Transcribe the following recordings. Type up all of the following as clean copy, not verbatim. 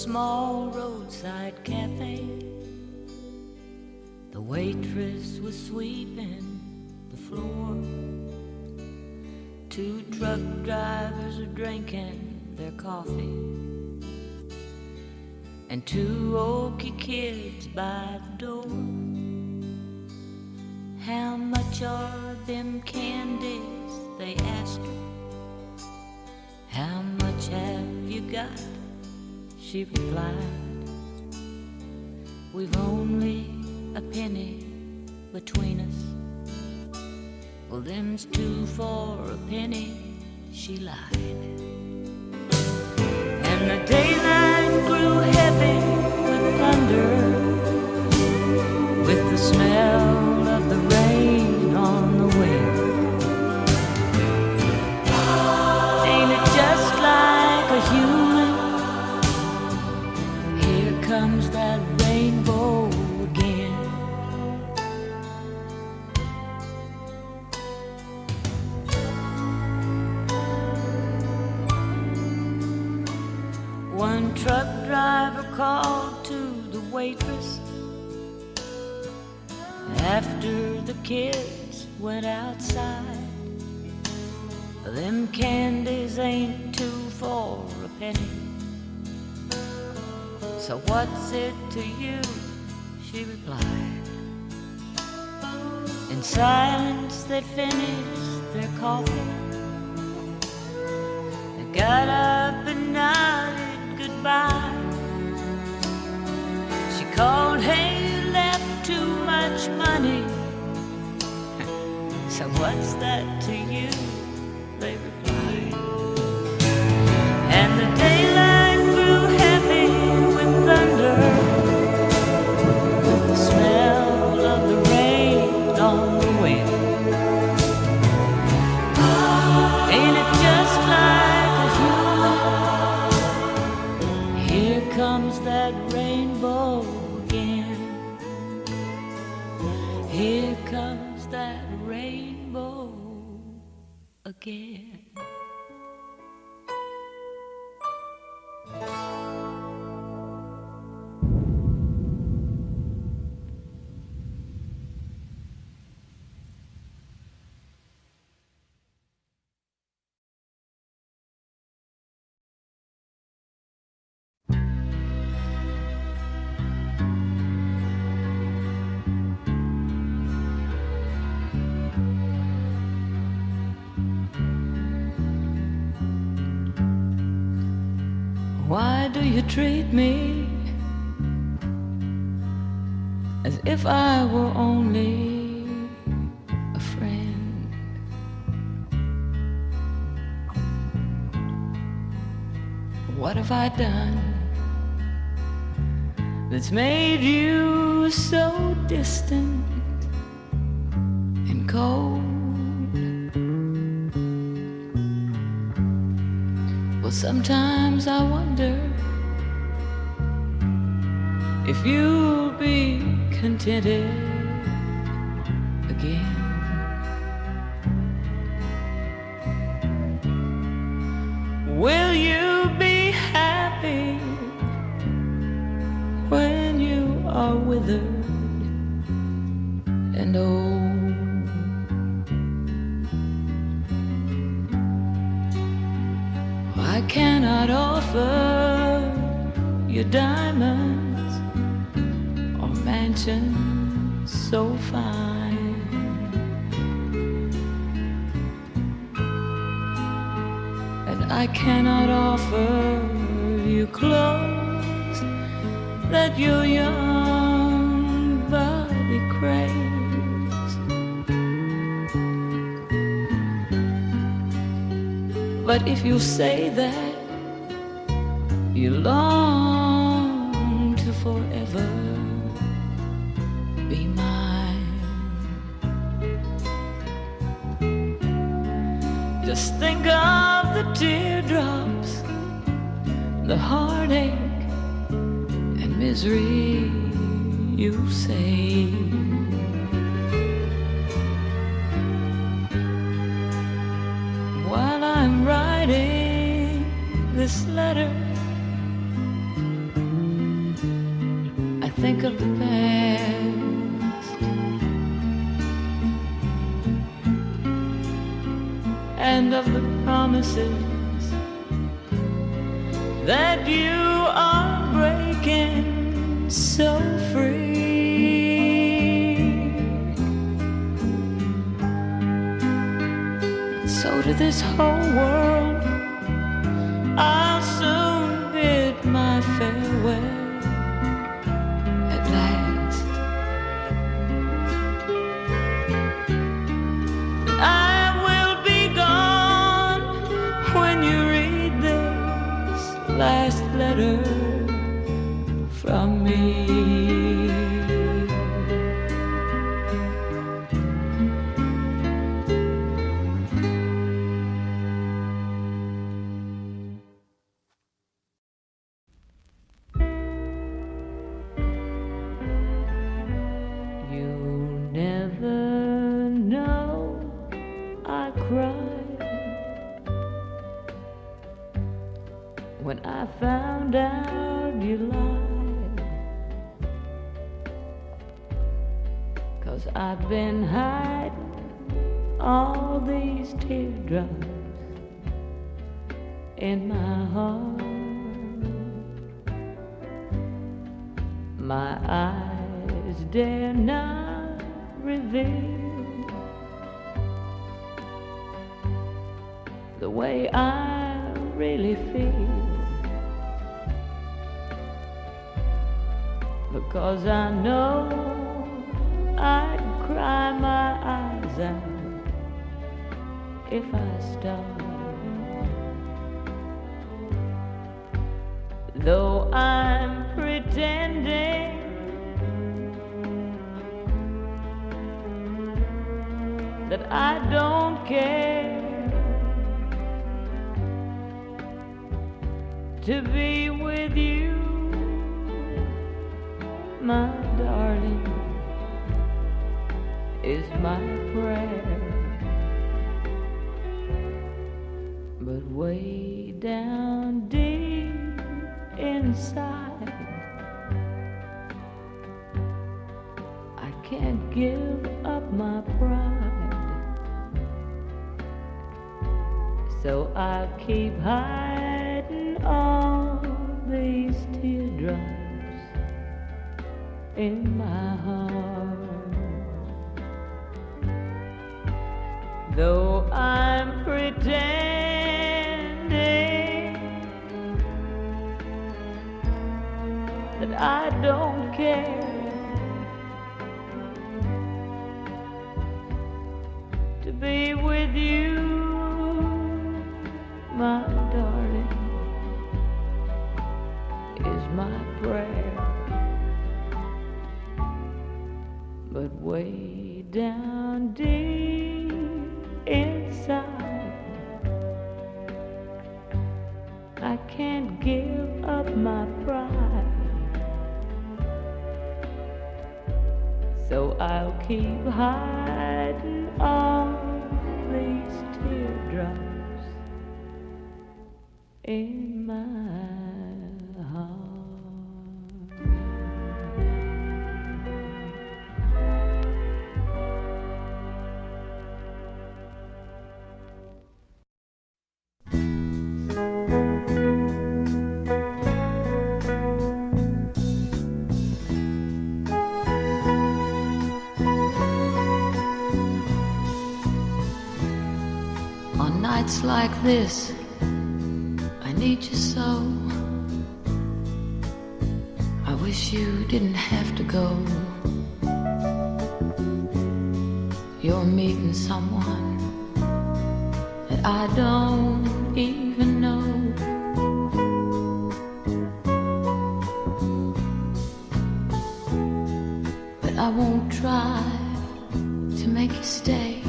small roadside cafe. The waitress was sweeping the floor. Two truck drivers are drinking their coffee, and two oaky kids by the door. How much are them candies, they asked her. How much have you got? She replied, we've only a penny between us. Well, them's two for a penny, she lied. And the daylight grew heavy with thunder, with the smell of the rain on the wind. Ain't it just like a human? Here comes that rainbow again. One truck driver called to the waitress after the kids went outside. Them candies ain't two for a penny. So what's it to you? She replied. In silence they finished their coffee. They got up and nodded goodbye. She called, hey, you left too much money. So what's that to you? They replied. And the daylight grew heavy with thunder, with the smell of the rain on the wind. Ain't it just like a human? Here comes that rainbow again. Here comes that rainbow again. Why do you treat me as if I were only a friend? What have I done that's made you so distant and cold? Well, sometimes I wonder if you'll be contented again. Will you be happy when you are withered and old? I cannot offer you diamonds or mansions so fine. And I cannot offer you clothes that your young body craves. But if you say that you long to forever be mine, just think of the teardrops, the heartache and misery you save. While I'm writing this letter, think of the past and of the promises that you are breaking so free. So to this whole world I'll soon bid my farewell. Last letter from me. You never know I cried when I found out you lied, 'cause I've been hiding all these teardrops in my heart. My eyes dare not reveal the way I really feel, because I know I'd cry my eyes out if I stopped. Though I'm pretending that I don't care to be with you, my darling, is my prayer. But way down deep inside, I can't give up my pride. So I'll keep hiding all these teardrops in my heart. Though I'm pretending that I don't care to be with you, my darling, is my prayer. But way down deep inside, I can't give up my pride. So I'll keep hiding all these teardrops in my heart. On nights like this, I need you so. I wish you didn't have to go. You're meeting someone that I don't even know. But I won't try to make you stay,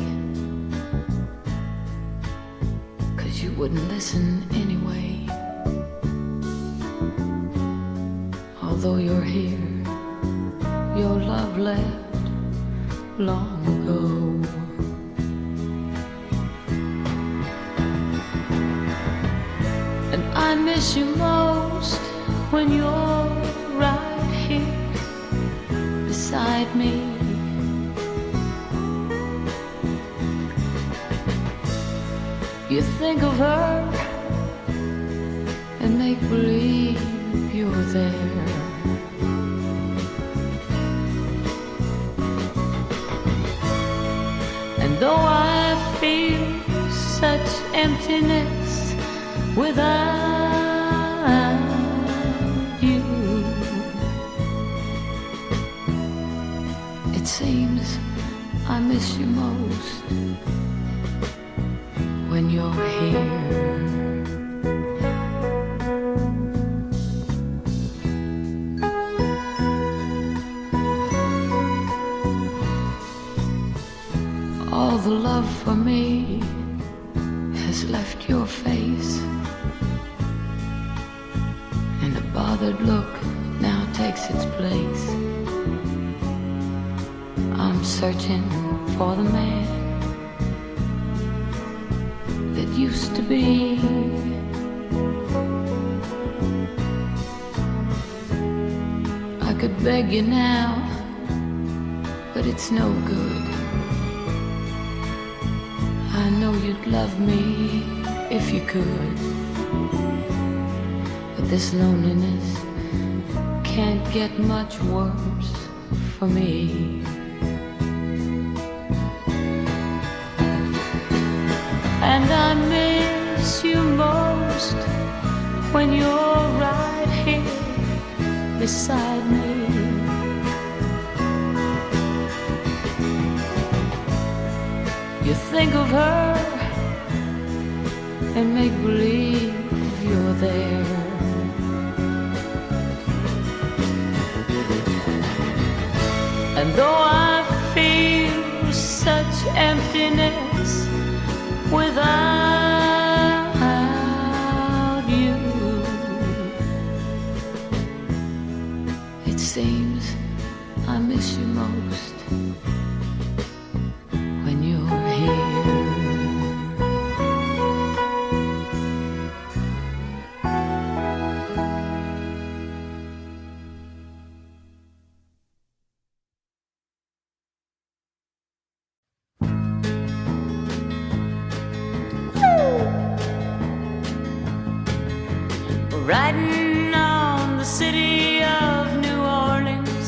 you wouldn't listen anyway. Although you're here, your love left long ago. And I miss you most when you're right here beside me. You think of her and make believe you're there. And though I feel such emptiness without you, it seems I miss you most when you're here. All the love for me has left your face, and a bothered look now takes its place. I'm searching for the man that used to be. I could beg you now, but it's no good. I know you'd love me if you could, but this loneliness can't get much worse for me. And I miss you most when you're right here beside me. You think of her and make believe you're there. And though I feel such emptiness without you, it seems I miss you most when you're here. Riding on the city of New Orleans,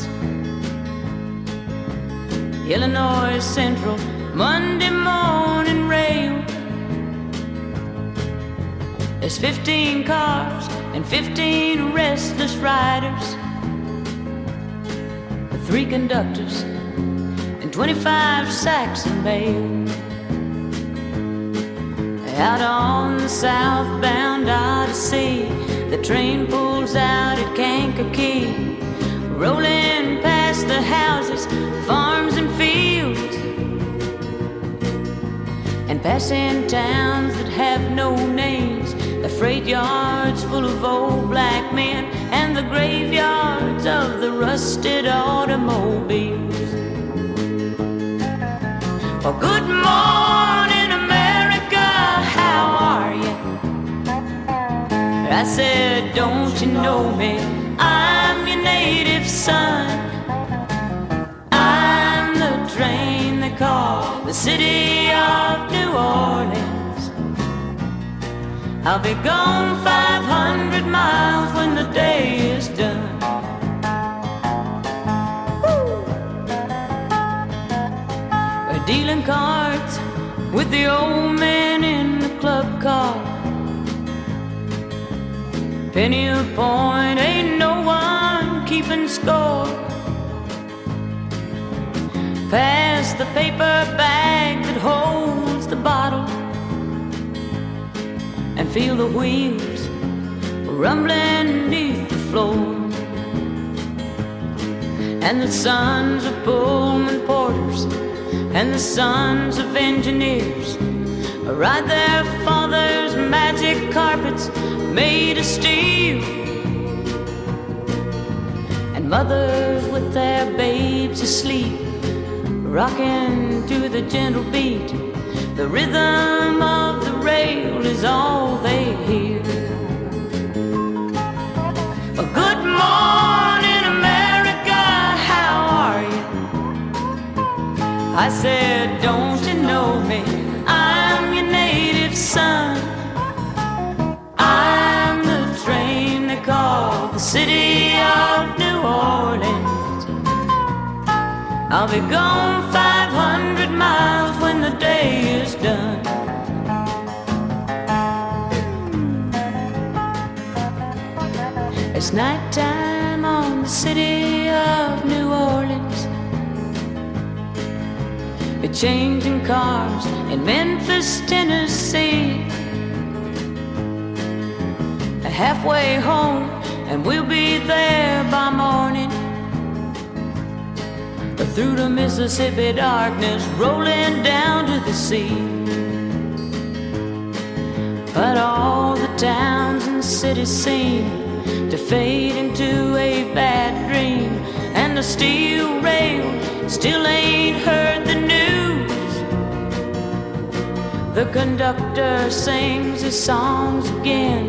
Illinois Central, Monday morning rail. There's 15 cars and 15 restless riders, 3 conductors and 25 sacks and bales. Out on the southbound Odyssey, the train pulls out at Kankakee, rolling past the houses, farms and fields, and passing towns that have no names, the freight yards full of old black men, and the graveyards of the rusted automobiles. Well, good morning, America, how are you? I said, don't you know me? I'm your native son. I'm the train they call the city of New Orleans. I'll be gone 500 miles when the day is done. We're dealing cards with the old man in the club car. Penny a point, ain't no one keeping score. Pass the paper bag that holds the bottle, and feel the wheels rumbling beneath the floor. And the sons of Pullman porters and the sons of engineers ride their father's magic carpets made of steel. And mothers with their babes asleep, rocking to the gentle beat. The rhythm of the rail is all they hear. Well, good morning, America, how are you? I said, don't you know me? I'm your native son. I'm the train they call the city of New Orleans. I'll be gone 500 miles when the day is done. It's nighttime on the city of New Orleans. We're changing cars in Memphis, Tennessee. Halfway home, and we'll be there by morning. Through the Mississippi darkness, rolling down to the sea. But all the towns and cities seem to fade into a bad dream, and the steel rail still ain't heard the news. The conductor sings his songs again.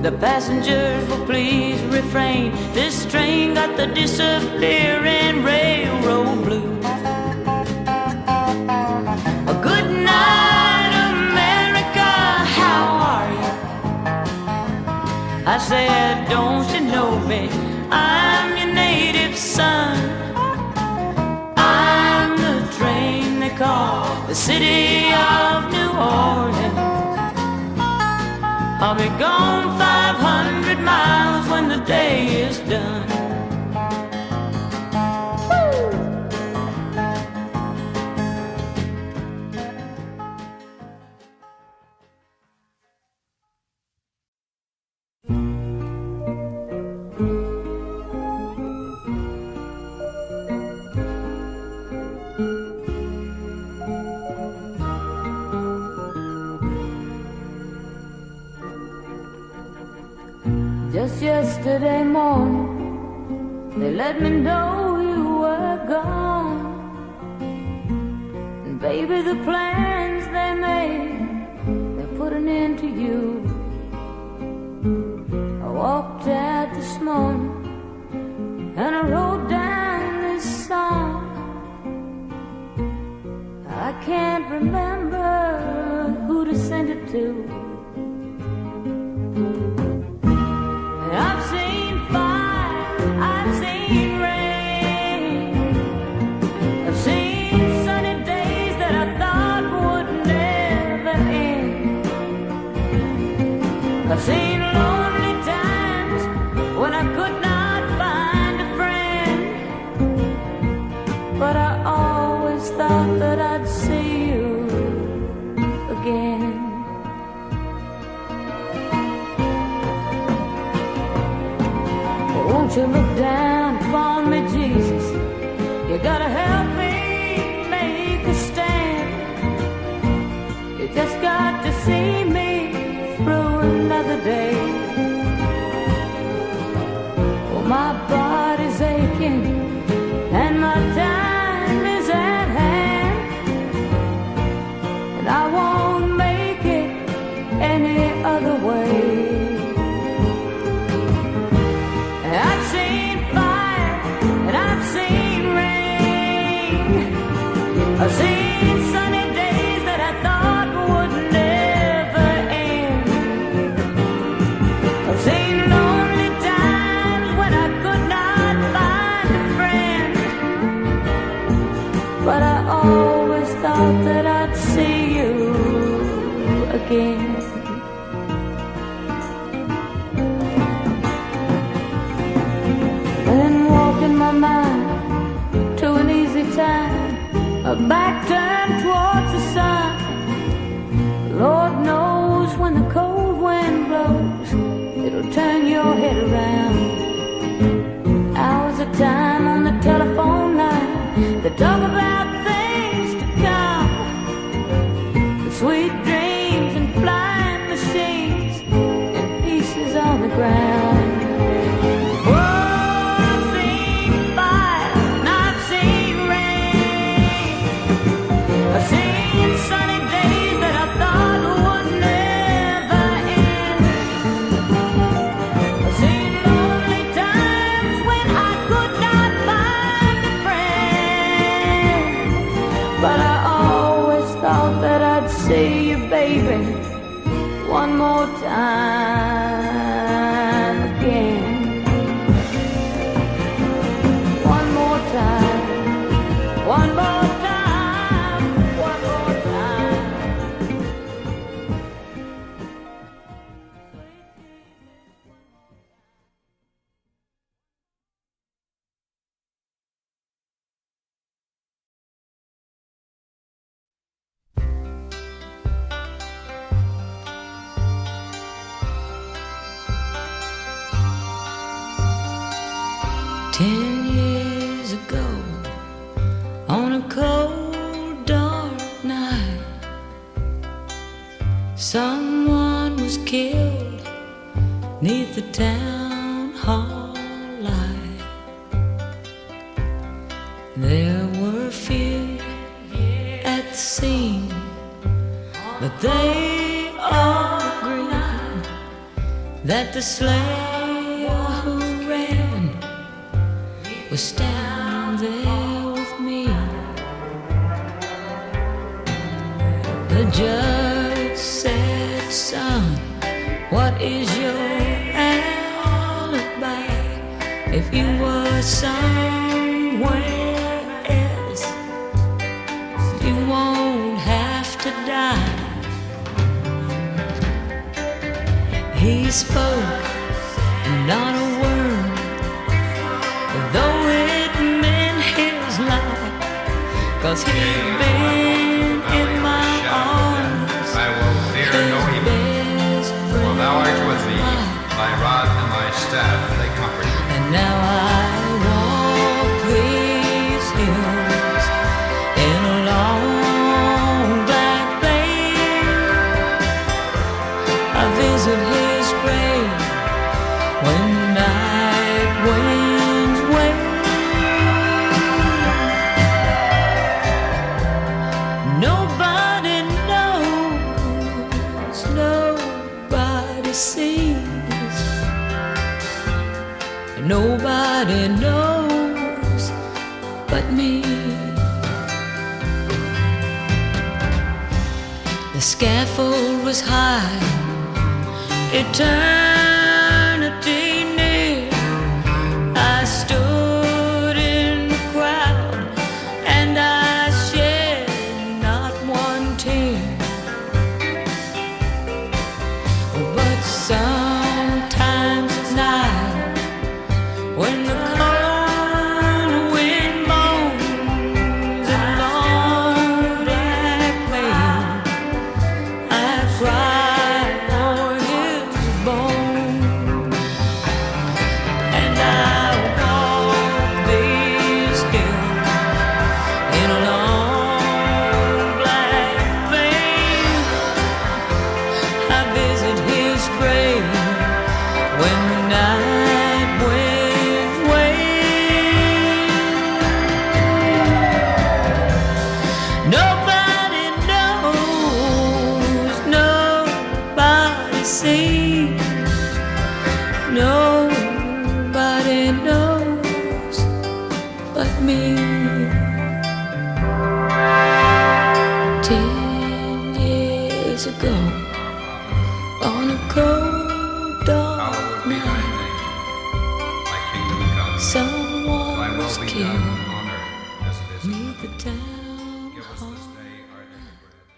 The passengers will please refrain. This train got the disappearing railroad blues. A good night, America, how are you? I said, don't you know me? I'm your native son. I'm the train they call the city of New Orleans. I'll be gone 500 miles when the day is done. Just yesterday morning, they let me know you were gone. And baby, the plans they made, they put an end to you. I walked out this morning and I wrote down this song. I can't remember who to send it to. I've seen fire, I've seen rain, I've seen sunny days that I thought would never end. I've seen lonely times when I could not find a friend, but I always thought that I'd see you again. Won't you look down upon me, Jesus? You gotta help me make a stand. You just got to see me through another day. Oh, my body's aching and my time is at hand, and I won't make it any other way. I've seen fire and I've seen rain. I've seen sunny days that I thought would never end. I've seen lonely times when I could not find a friend, but I always thought that I'd see you again. In my mind to an easy time, a back turned towards the sun. Lord knows when the cold wind blows, it'll turn your head around. Hours of time on the telephone line, they talk about things to come, the sweet dreams and flying machines and pieces on the ground. I've seen more time again. One more time, one more time, one more time. 10 years ago, on a cold, dark night, someone was killed 'neath the town hall light. There were few at the scene, but they all agreed that the slayer who ran was standing there with me. The judge said, "Son, what is your alibi? If you were somewhere else, you won't have to die." He spoke not a word, though it meant his life, 'cause he'd been in my arms. I will fear no evil, for thou art with me, thy rod and thy staff, they comfort me. And now I walk these hills in a long black veil. I visit his grave when the night winds wail. Nobody knows, nobody sees, nobody knows but me. The scaffold was high, eternity near. I stood in the crowd and I shed not one tear. But sometimes at night, when the cold wind moans in long black veil, I cry for his bones. And I walk these hills in a long black veil. I visit his grave when the night winds wail. Nobody knows, nobody sees, nobody knows but me. 10 years ago, on a cold, dark Hallowed be thy night, name, thy kingdom come, someone thy will was be done killed on earth as it is in neath the heaven. town Give us hall. this day our daily bread, and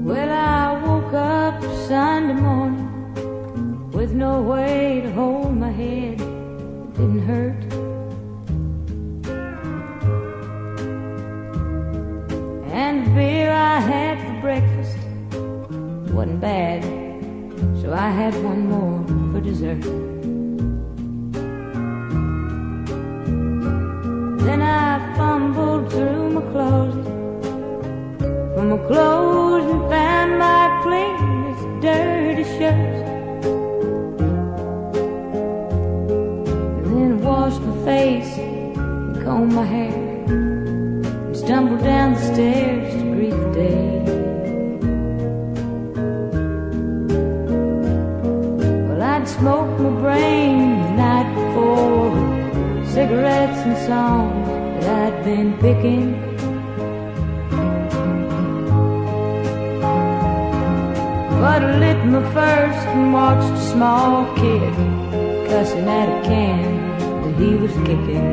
Well, I woke up Sunday morning with no way to hold my head. It didn't hurt. And the beer I had for breakfast wasn't bad, so I had one more for dessert. Then I fumbled through my closet for my clothes and found my cleanest dirty shirts. And then I washed my face and combed my hair and stumbled down the stairs to greet the day. smoked my brain the night before, cigarettes and songs that I'd been picking. But I lit my first and watched a small kid cussing at a can that he was kicking.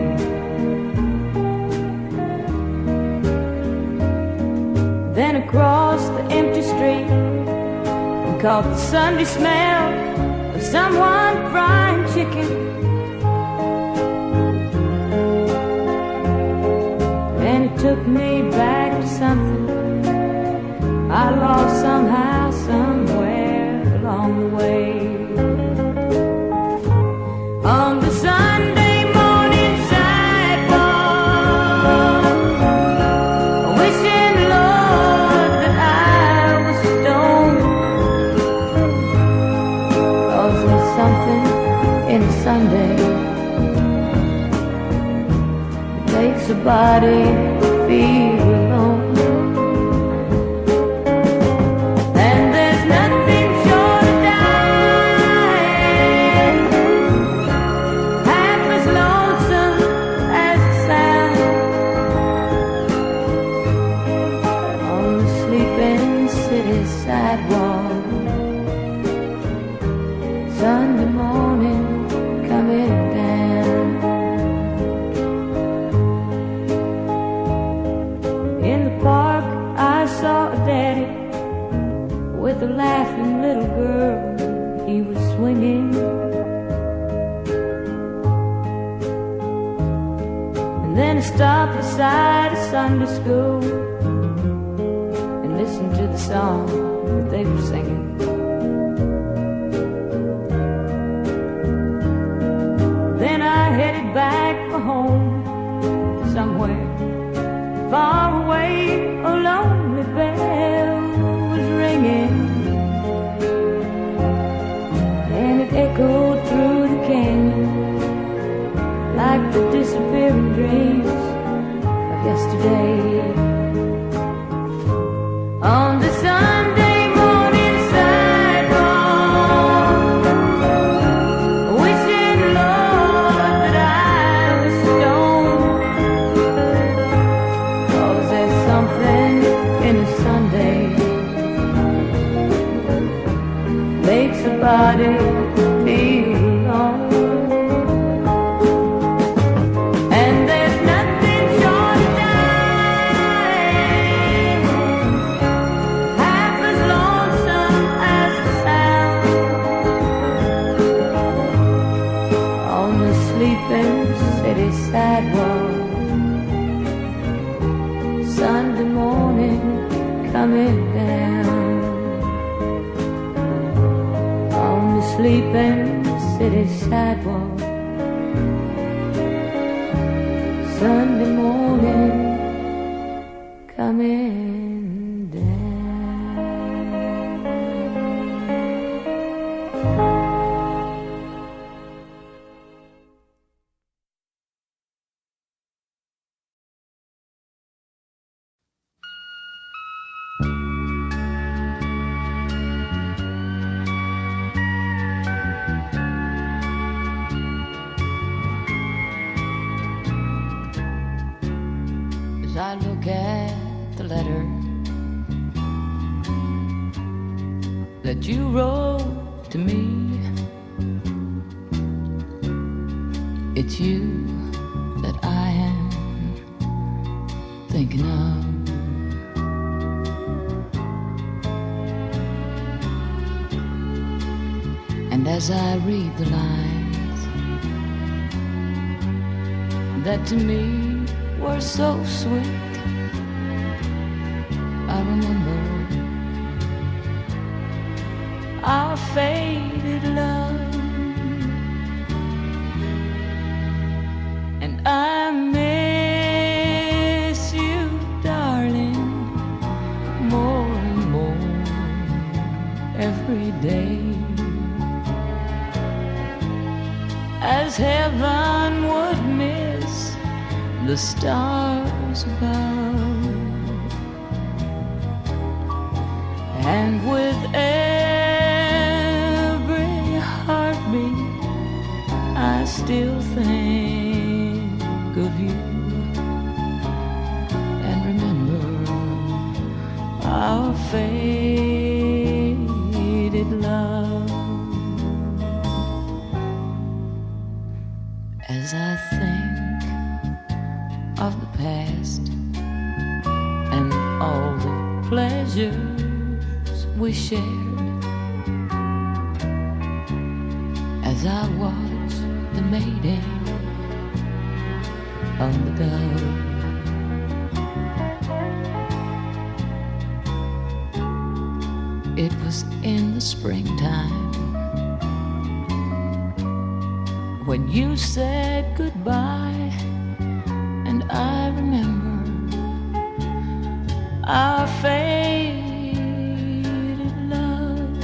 Then across the empty street we caught the Sunday smell of someone frying chicken. And it took me back to something I lost somehow, somewhere along the way. On the Sunday morning sidewalk, wishing, Lord, that I was stoned. 'Cause there's something in a Sunday that makes a body feel alone. Sidewalk, Sunday morning coming down. In the park I saw a daddy with a laughing little girl he was swinging. And then I stopped beside a Sunday school and listened to the song that they were singing. Then I headed back for home, somewhere far away. A lonely bell was ringing, and it echoed through the canyon like the disappearing dreams of yesterday. On the Sunday morning sidewalk, wishing, Lord, that I was stoned. 'Cause there's something in a Sunday makes a body feel alone. City sidewalk, Sunday morning coming down. On the sleeping city sidewalk, Sunday morning coming down. I look at the letter that you wrote to me, it's you that I am thinking of. And as I read the lines that to me were so sweet, I remember our faded love, and I miss you, darling, more and more every day. As heaven would miss the stars above, and with every heartbeat faded love. As I think of the past and all the pleasures we shared, as I watch the mating of the dove, it was in the springtime when you said goodbye, and I remember our faded love.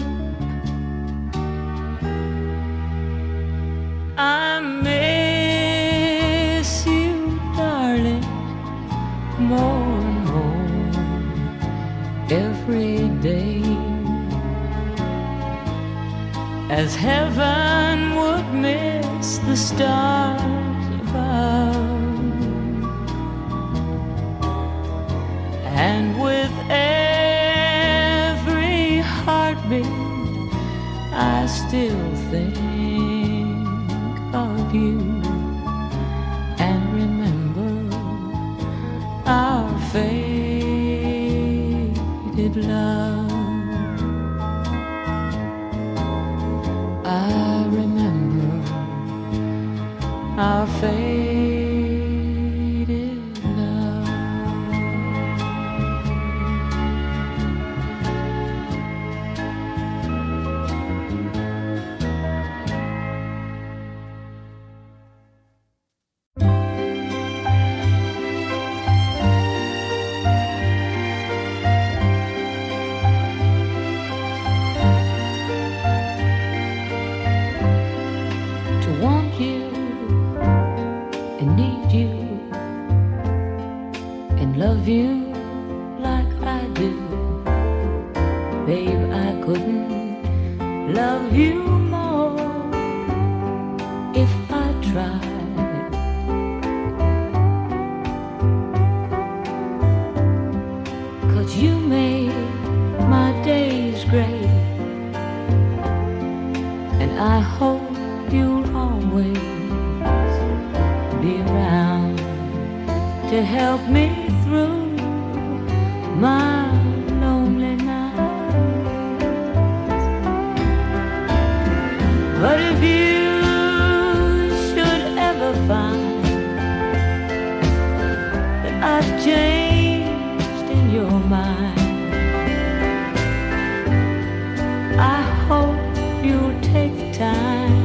I miss you, darling, more and more every day, as heaven would miss the stars above. And with every heartbeat, I still think of you and remember our faded love. I remember our faded love. To want you and need you and love you like I do, babe, I couldn't love you more if I tried. 'Cause you made my days great, and I hope you'll always be around to help me through my lonely nights. But if you should ever find that I've changed in your mind, I hope you'll take time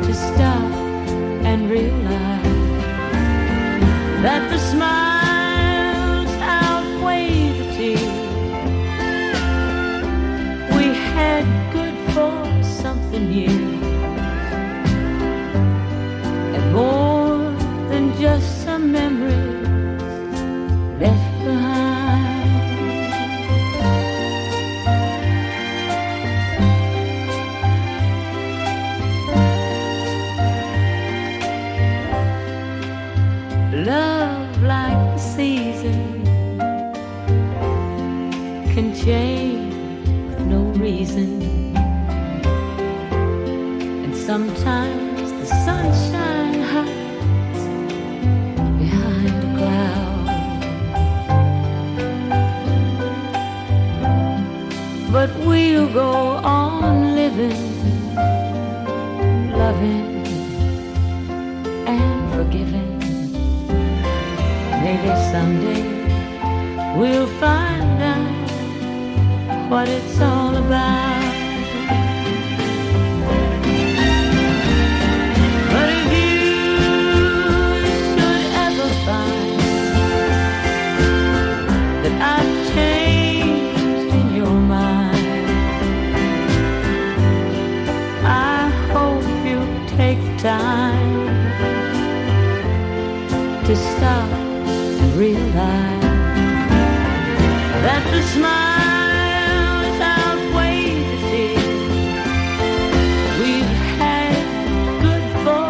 to stop and realize that the smiles outweigh the tears. We had good for something years, and more than just some memories left behind. Love, like the season, can change with no reason, and sometimes the sunshine hides behind a cloud. But we'll go on living, loving and forgiving. Maybe someday we'll find out what it's all about. But if you should ever find that I've changed in your mind, I hope you'll take time to stop and realize that the smiles outweigh the tears. We've had good for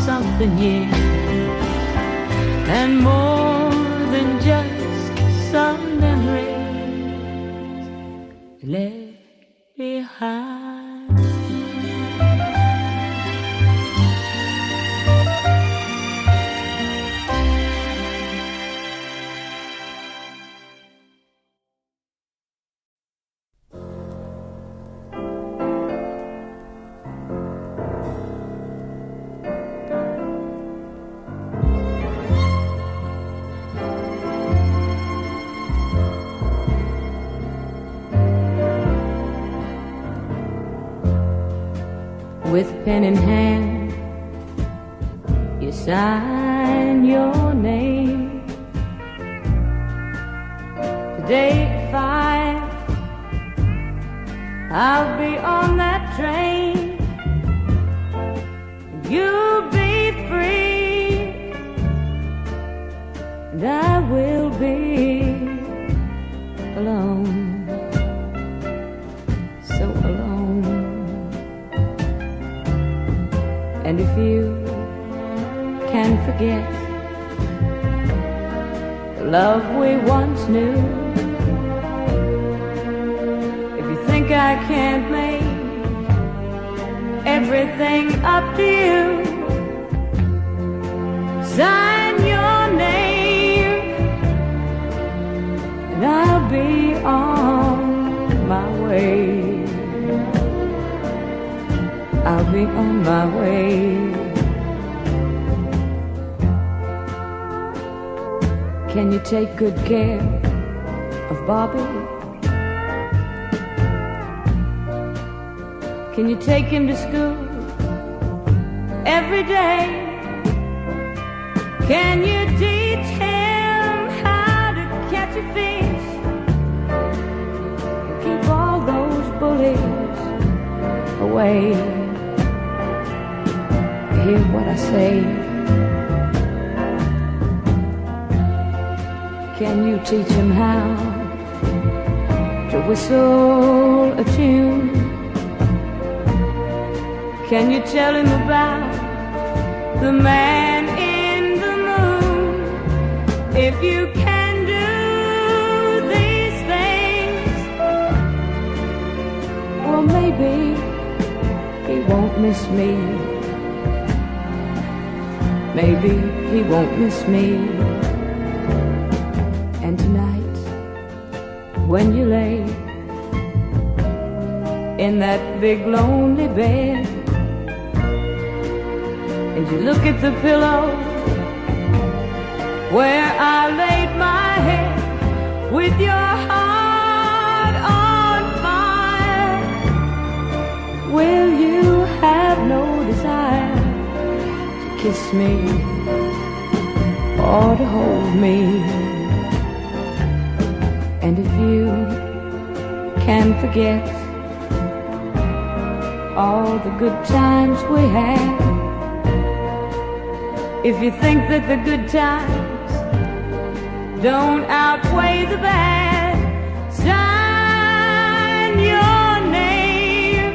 something years, and more than just some memories left behind. With pen in hand, you sign your name. Today at 5, I'll be on that train. You'll be free, and I will be alone. So alone. And if you can forget the love we once knew, if you think I can't make everything up to you, sign your name and I'll be on my way. I'll be on my way. Can you take good care of Bobby? Can you take him to school every day? Can you teach him how to catch a fish? Keep all those bullies away. Hear what I say. Can you teach him how to whistle a tune? Can you tell him about the man in the moon? If you can do these things, well, maybe he won't miss me. Maybe he won't miss me. And tonight, when you lay in that big lonely bed, and you look at the pillow where I laid my head, with your heart on fire, will you have no desire to kiss me or to hold me? And if you can forget all the good times we had, if you think that the good times don't outweigh the bad, sign your name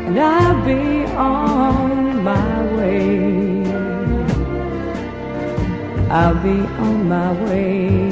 and I'll be on my way. I'll be on my way.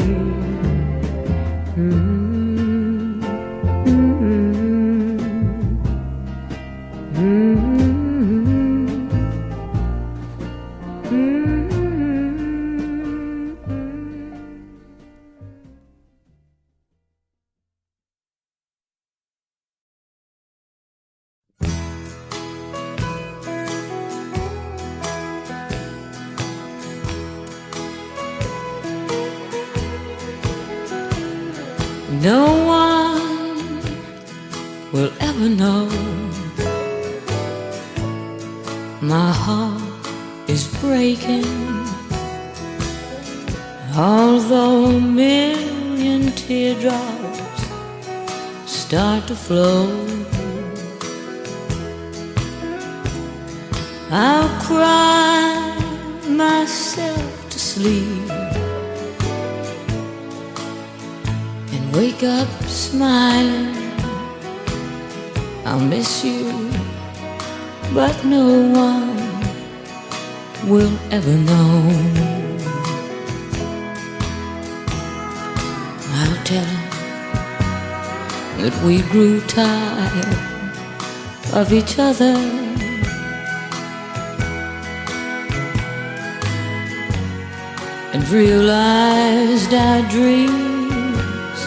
No one will ever know my heart is breaking, although a million teardrops start to flow. I'll cry myself to sleep and wake up smiling. I'll miss you, but no one will ever know. I'll tell her that we grew tired of each other. And realized our dreams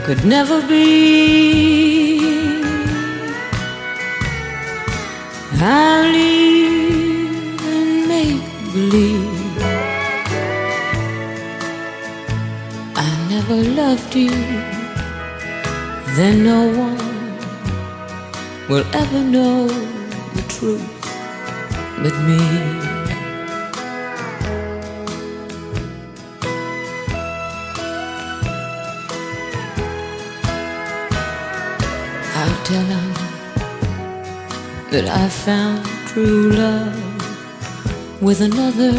could never be. I live in make-believe. I never loved you, then no one will ever know the truth but me. I'll tell him that I found true love with another,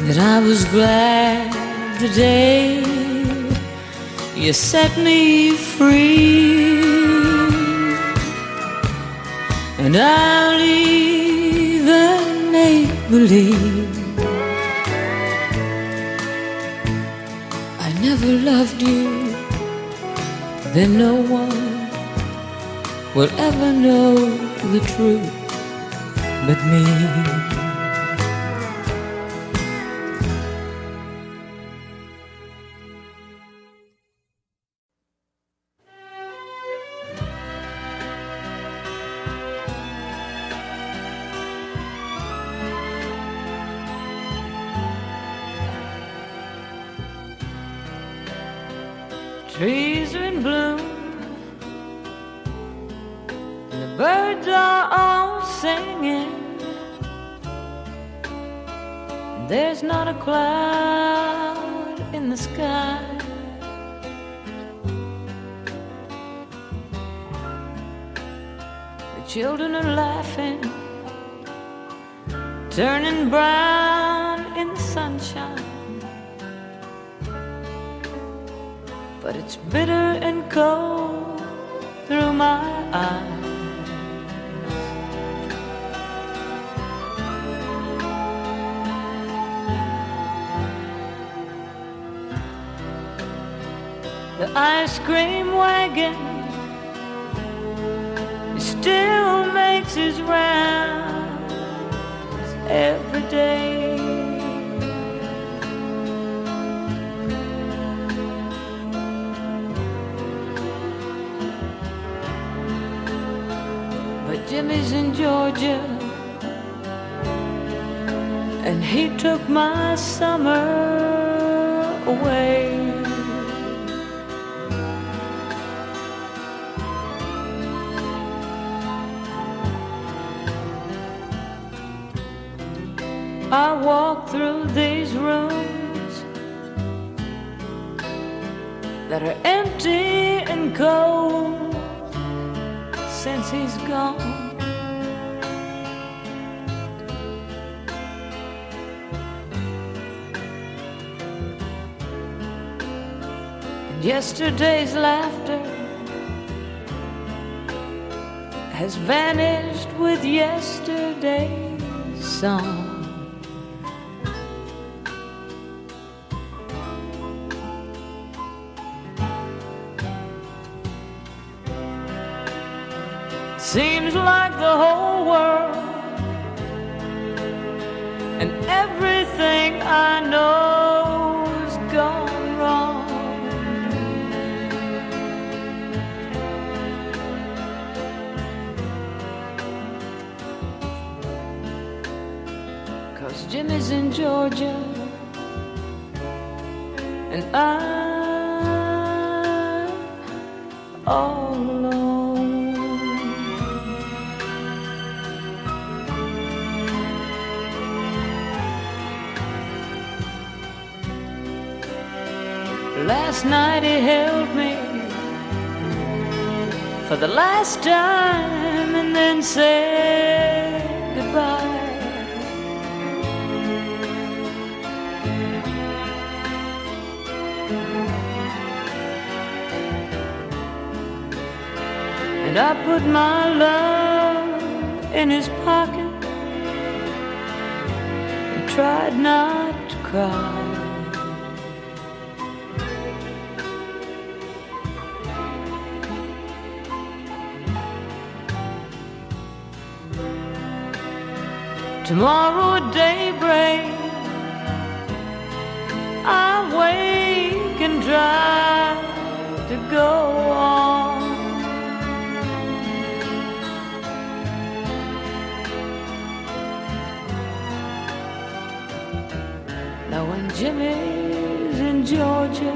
that I was glad the day you set me free. And I'll even make believe I never loved you, then no one will ever know the truth but me. Trees are in bloom, and the birds are all singing. There's not a cloud in the sky. The children are laughing, turning brown in the sunshine. But it's bitter and cold through my eyes. The ice cream wagon still makes his rounds every day. Jimmy's in Georgia, and he took my summer away. I walk through these rooms that are empty and cold since he's gone. Yesterday's laughter has vanished with yesterday's song. Seems like the whole world and everything I know's gone wrong. Jimmy's in Georgia, and I'm all alone. Last night he held me for the last time and then said goodbye. And I put my love in his pocket and tried not to cry. Tomorrow at daybreak, I wake and try to go on. Now when Jimmy's in Georgia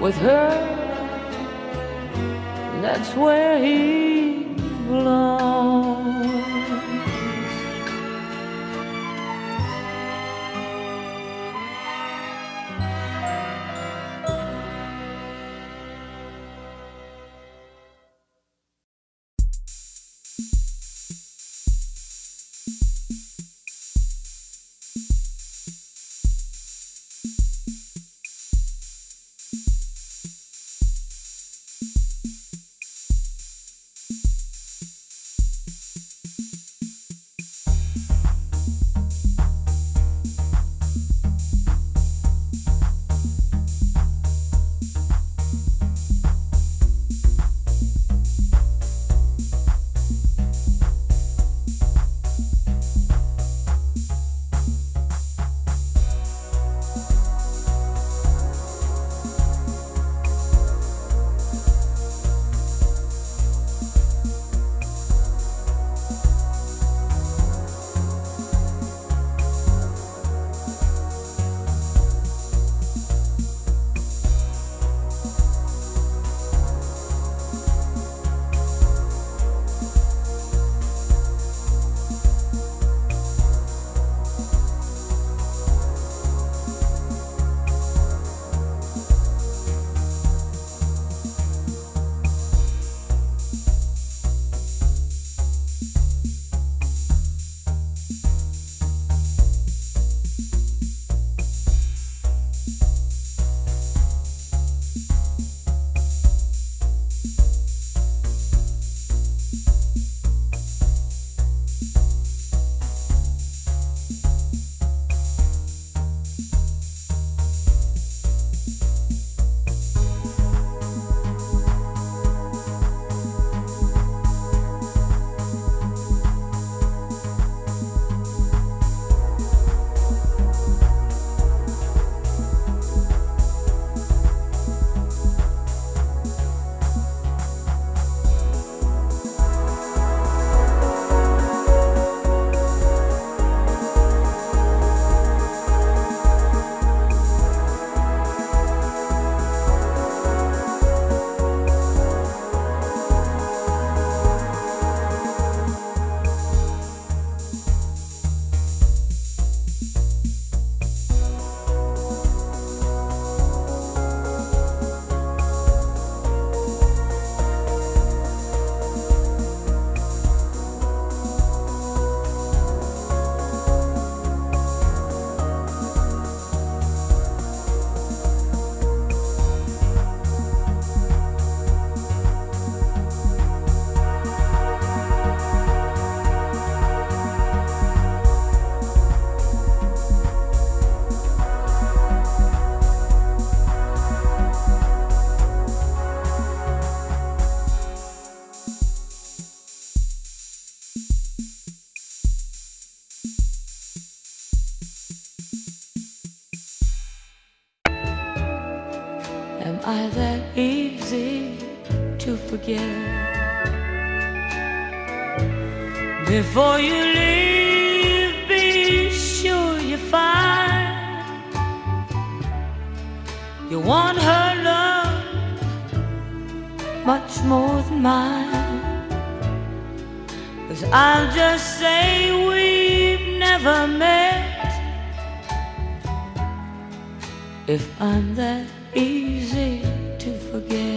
with her, that's where he belongs. Am I that easy to forget? Before you leave, be sure you find you want her love much more than mine. 'Cause I'll just say we've never met if I'm that easy to forget.